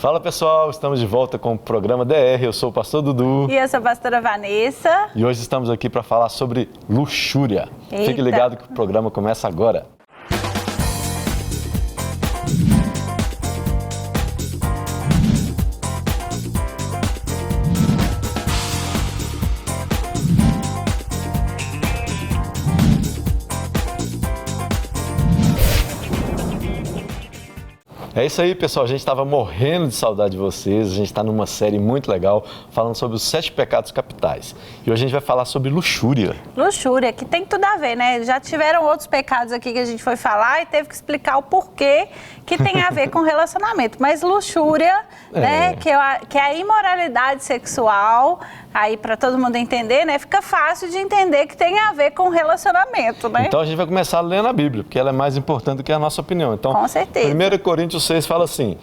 Fala pessoal, estamos de volta com o programa DR. Eu sou o pastor Dudu. E eu sou a pastora Vanessa. E hoje estamos aqui para falar sobre luxúria. Eita. Fique ligado que o programa começa agora. É isso aí, pessoal. A gente estava morrendo de saudade de vocês. A gente está numa série muito legal falando sobre os 7 pecados capitais. E hoje a gente vai falar sobre luxúria. Luxúria, que tem tudo a ver, né? Já tiveram outros pecados aqui que a gente foi falar e teve que explicar o porquê que tem a ver com relacionamento. Mas luxúria, né? Que é a imoralidade sexual. Aí, para todo mundo entender, né? Fica fácil de entender que tem a ver com relacionamento, né? Então, a gente vai começar lendo a Bíblia, porque ela é mais importante do que a nossa opinião. Então, com certeza. 1 Coríntios 6 fala assim,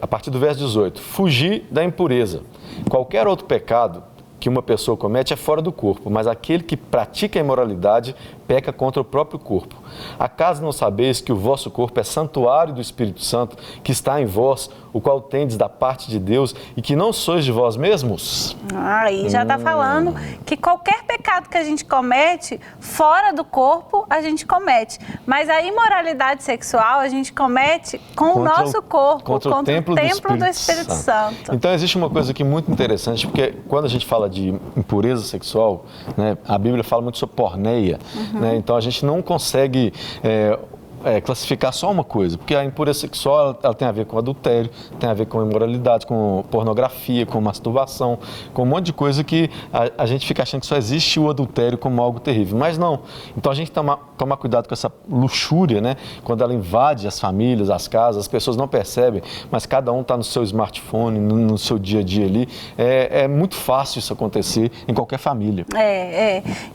a partir do verso 18, fugir da impureza. Qualquer outro pecado que uma pessoa comete é fora do corpo, mas aquele que pratica a imoralidade peca contra o próprio corpo. Acaso não sabeis que o vosso corpo é santuário do Espírito Santo, que está em vós, o qual tendes da parte de Deus, e que não sois de vós mesmos? Aí já está falando que qualquer pecado que a gente comete, fora do corpo, a gente comete. Mas a imoralidade sexual a gente comete com o nosso corpo, contra o templo do Espírito Santo. Então existe uma coisa aqui muito interessante, porque quando a gente fala de impureza sexual, né, a Bíblia fala muito sobre porneia, né, então a gente não consegue classificar só uma coisa, porque a impureza sexual ela tem a ver com adultério, tem a ver com imoralidade, com pornografia, com masturbação, com um monte de coisa que a gente fica achando que só existe o adultério como algo terrível, mas não. Então a gente tomar cuidado com essa luxúria, né? Quando ela invade as famílias, as casas, as pessoas não percebem, mas cada um está no seu smartphone, no seu dia a dia ali. É muito fácil isso acontecer em qualquer família.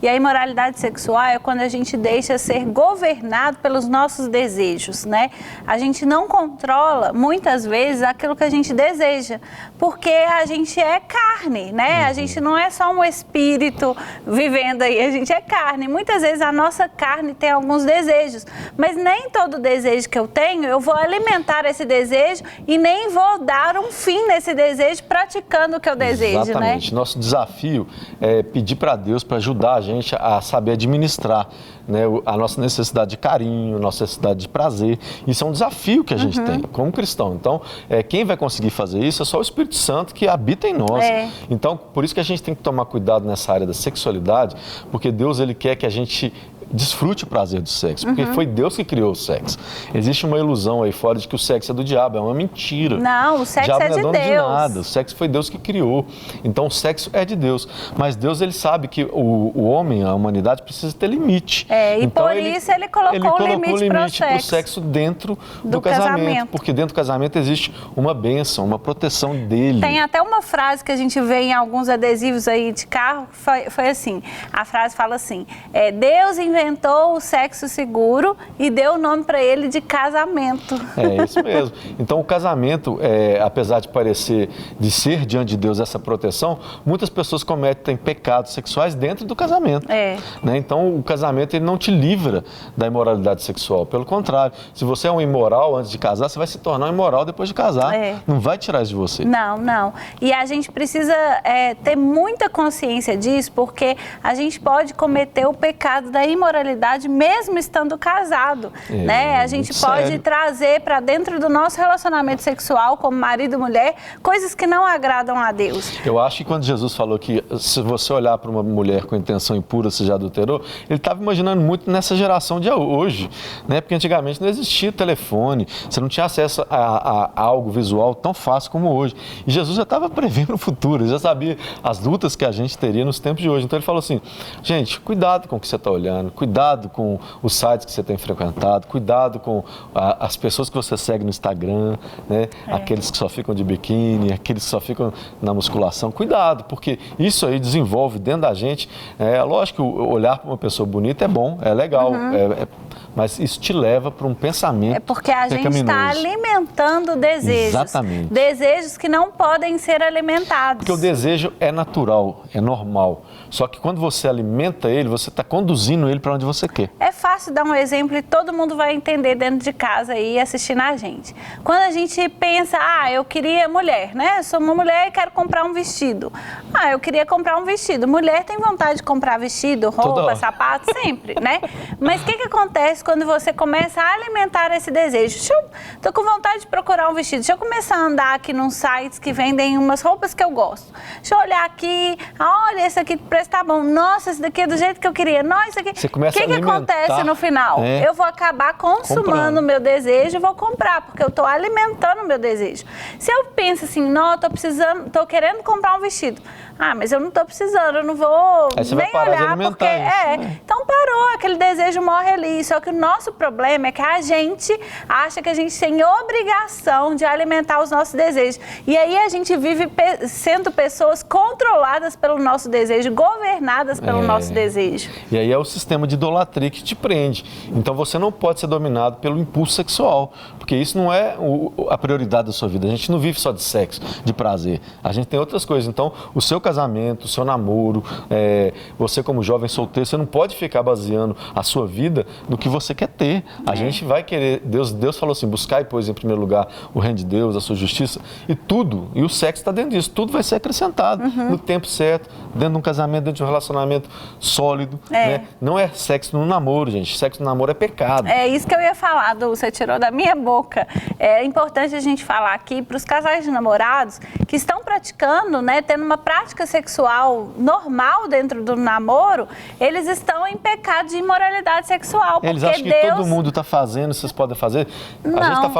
E a imoralidade sexual é quando a gente deixa ser governado pelos nossos desejos, né? A gente não controla, muitas vezes, aquilo que a gente deseja, porque a gente é carne, né? A gente não é só um espírito vivendo aí, a gente é carne. Muitas vezes a nossa carne tem alguns desejos, mas nem todo desejo que eu tenho, eu vou alimentar esse desejo e nem vou dar um fim nesse desejo praticando o que eu desejo, Exatamente. Né? Nosso desafio é pedir para Deus para ajudar a gente a saber administrar, né, a nossa necessidade de carinho, nossa necessidade de prazer. Isso é um desafio que a gente tem como cristão. Então, quem vai conseguir fazer isso é só o Espírito Santo que habita em nós. Então, por isso que a gente tem que tomar cuidado nessa área da sexualidade, porque Deus ele quer que a gente desfrute o prazer do sexo, porque foi Deus que criou o sexo. Existe uma ilusão aí fora de que o sexo é do diabo, é uma mentira. Não, o sexo é de dono Deus. De nada. O sexo foi Deus que criou. Então o sexo é de Deus. Mas Deus ele sabe que o homem, a humanidade, precisa ter limite. E então, por isso ele colocou um limite para o sexo dentro do casamento. Porque dentro do casamento existe uma bênção, uma proteção dele. Tem até uma frase que a gente vê em alguns adesivos aí de carro, foi assim, a frase fala assim, Deus inventou o sexo seguro e deu o nome para ele de casamento. É isso mesmo. Então o casamento, apesar de ser diante de Deus essa proteção, muitas pessoas cometem pecados sexuais dentro do casamento. Né? Então o casamento ele não te livra da imoralidade sexual. Pelo contrário, se você é um imoral antes de casar, você vai se tornar um imoral depois de casar. Não vai tirar isso de você. Não. E a gente precisa ter muita consciência disso, porque a gente pode cometer o pecado da imoralidade mesmo estando casado, né? A gente pode trazer para dentro do nosso relacionamento sexual, como marido e mulher, coisas que não agradam a Deus. Eu acho que quando Jesus falou que se você olhar para uma mulher com intenção impura, você já adulterou, ele estava imaginando muito nessa geração de hoje, né? Porque antigamente não existia telefone, você não tinha acesso a algo visual tão fácil como hoje. E Jesus já estava prevendo o futuro, ele já sabia as lutas que a gente teria nos tempos de hoje. Então ele falou assim, gente, cuidado com o que você está olhando, cuidado com os sites que você tem frequentado, cuidado com as pessoas que você segue no Instagram, né? Aqueles que só ficam de biquíni, aqueles que só ficam na musculação. Cuidado, porque isso aí desenvolve dentro da gente. Lógico que olhar para uma pessoa bonita é bom, é legal, mas isso te leva para um pensamento porque a gente está alimentando desejos. Exatamente. Desejos que não podem ser alimentados. Porque o desejo é natural, é normal. Só que quando você alimenta ele, você está conduzindo ele para para onde você quer. É fácil dar um exemplo e todo mundo vai entender dentro de casa aí assistindo a gente. Quando a gente pensa, eu queria mulher, né? Eu sou uma mulher e quero comprar um vestido. Eu queria comprar um vestido. Mulher tem vontade de comprar vestido, roupa, sapato, sempre, né? Mas o que acontece quando você começa a alimentar esse desejo? Tô com vontade de procurar um vestido. Deixa eu começar a andar aqui nos sites que vendem umas roupas que eu gosto. Deixa eu olhar aqui. Olha, esse aqui preço tá bom. Nossa, esse daqui é do jeito que eu queria. Nossa, isso aqui. Você começa o que acontece no final? Eu vou acabar consumando o meu desejo e vou comprar, porque eu estou alimentando o meu desejo. Se eu penso assim, não, tô querendo comprar um vestido. Mas eu não estou precisando, eu não vou nem olhar, porque então parou, aquele desejo morre ali. Só que o nosso problema é que a gente acha que a gente tem obrigação de alimentar os nossos desejos. E aí a gente vive sendo pessoas controladas pelo nosso desejo, governadas pelo nosso desejo. E aí é o sistema de idolatria que te prende. Então você não pode ser dominado pelo impulso sexual, porque isso não é a prioridade da sua vida. A gente não vive só de sexo, de prazer. A gente tem outras coisas. Então, o seu casamento, o seu namoro, você como jovem solteiro, você não pode ficar baseando a sua vida no que você quer ter. A gente vai querer, Deus falou assim, buscar e pois em primeiro lugar o reino de Deus, a sua justiça, e tudo, e o sexo está dentro disso, tudo vai ser acrescentado no tempo certo, dentro de um casamento, dentro de um relacionamento sólido. Né? Não é sexo no namoro, gente, sexo no namoro é pecado. É isso que eu ia falar, você tirou da minha boca. É importante a gente falar aqui para os casais de namorados que estão praticando, né, tendo uma prática sexual normal dentro do namoro, eles estão em pecado de imoralidade sexual. Eles acham que todo mundo está fazendo, vocês podem fazer.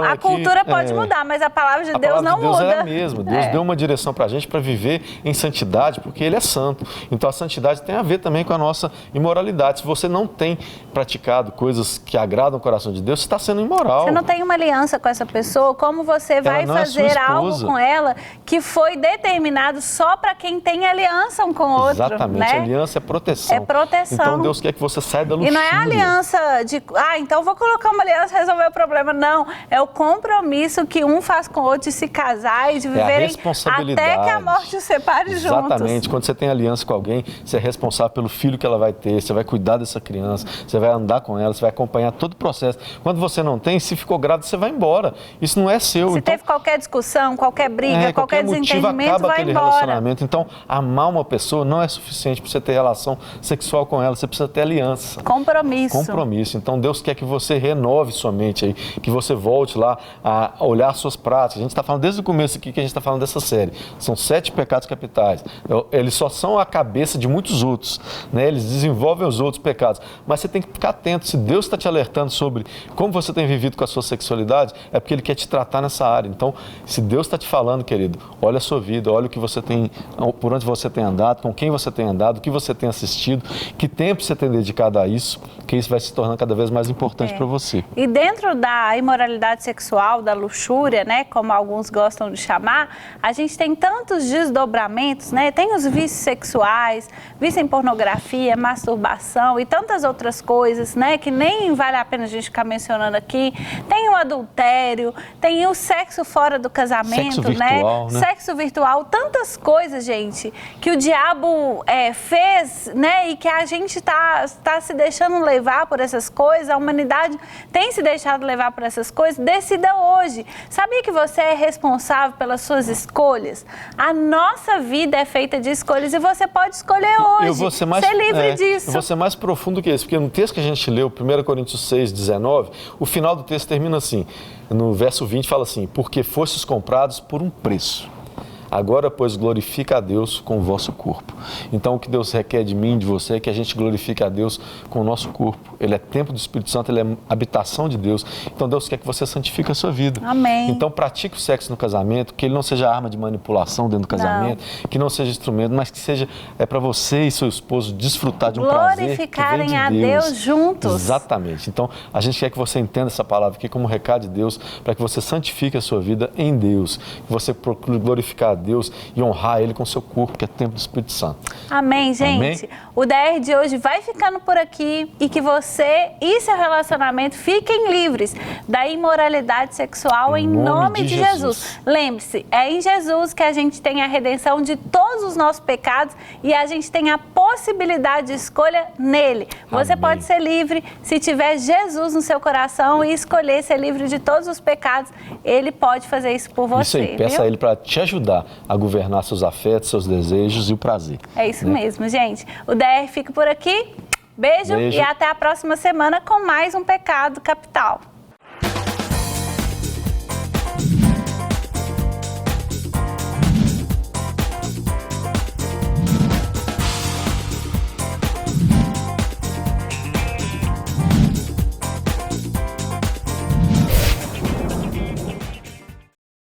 A cultura pode mudar, mas a palavra de Deus não muda. A palavra de Deus é a mesma. Deus deu uma direção para a gente para viver em santidade, porque Ele é santo. Então a santidade tem a ver também com a nossa imoralidade. Se você não tem praticado coisas que agradam o coração de Deus, você está sendo imoral. Você não tem uma aliança com essa pessoa, como você vai fazer algo com ela que foi determinado só para quem tem aliança um com o outro? Exatamente, né? Aliança é proteção. É proteção. Então Deus quer que você saia da luxúria. E não é aliança de, então vou colocar uma aliança e resolver o problema. Não, é o compromisso que um faz com o outro de se casar e de viverem até que a morte os separe juntos. Exatamente, quando você tem aliança com alguém, você é responsável pelo filho que ela vai ter, você vai cuidar dessa criança, você vai andar com ela, você vai acompanhar todo o processo. Quando você não tem, se ficou grávida, você vai embora. Isso não é seu. Se teve qualquer discussão, qualquer briga, qualquer desentendimento, acaba vai embora. Relacionamento. Então, amar uma pessoa não é suficiente para você ter relação sexual com ela, você precisa ter aliança. Compromisso. Então, Deus quer que você renove sua mente aí, que você volte lá a olhar suas práticas. A gente está falando desde o começo aqui que a gente está falando dessa série. São 7 pecados capitais. Eles só são a cabeça de muitos outros, né? Eles desenvolvem os outros pecados. Mas você tem que ficar atento. Se Deus está te alertando sobre como você tem vivido com a sua sexualidade, é porque Ele quer te tratar nessa área. Então, se Deus está te falando, querido, olha a sua vida, olha o que você tem, por onde você tem andado, com quem você tem andado, o que você tem assistido, que tempo você tem dedicado a isso, que isso vai se tornando cada vez mais importante para você. E dentro da imoralidade sexual, da luxúria, né, como alguns gostam de chamar, a gente tem tantos desdobramentos, né? Tem os vícios sexuais, vício em pornografia, masturbação e tantas outras coisas, né, que nem vale a pena a gente ficar mencionando aqui. Tem o adultério, tem o sexo fora do casamento, sexo virtual, né? Sexo virtual, tantas coisas, gente, que o diabo fez, né, e que a gente tá se deixando levar por essas coisas, a humanidade tem se deixado levar por essas coisas. Decida hoje. Sabia que você é responsável pelas suas escolhas? A nossa vida é feita de escolhas e você pode escolher hoje. Eu vou ser livre disso. Eu vou ser mais profundo que isso, porque no texto que a gente leu, 1 Coríntios 6, 19, o final do texto termina assim, no verso 20 fala assim, porque fostes comprados por um preço. Agora, pois, glorifica a Deus com o vosso corpo. Então, o que Deus requer de mim, de você, é que a gente glorifique a Deus com o nosso corpo. Ele é templo do Espírito Santo, ele é habitação de Deus. Então, Deus quer que você santifique a sua vida. Amém. Então, pratique o sexo no casamento, que ele não seja arma de manipulação dentro do casamento, que não seja instrumento, mas que seja para você e seu esposo desfrutar de um prazer que vem de Deus. Glorificarem a Deus juntos. Exatamente. Então, a gente quer que você entenda essa palavra aqui como um recado de Deus, para que você santifique a sua vida em Deus, que você procure glorificar a Deus e honrar Ele com o seu corpo, que é templo do Espírito Santo. Amém, gente. Amém? O DR de hoje vai ficando por aqui e que você e seu relacionamento fiquem livres da imoralidade sexual em nome de Jesus. Lembre-se, é em Jesus que a gente tem a redenção de todos os nossos pecados e a gente tem a possibilidade de escolha nele. Você Amém. pode ser livre se tiver Jesus no seu coração e escolher ser livre de todos os pecados. Ele pode fazer isso por você. Isso aí, peça a Ele para te ajudar a governar seus afetos, seus desejos e o prazer. É isso mesmo, gente. O DR fica por aqui. Beijo e até a próxima semana com mais um Pecado Capital.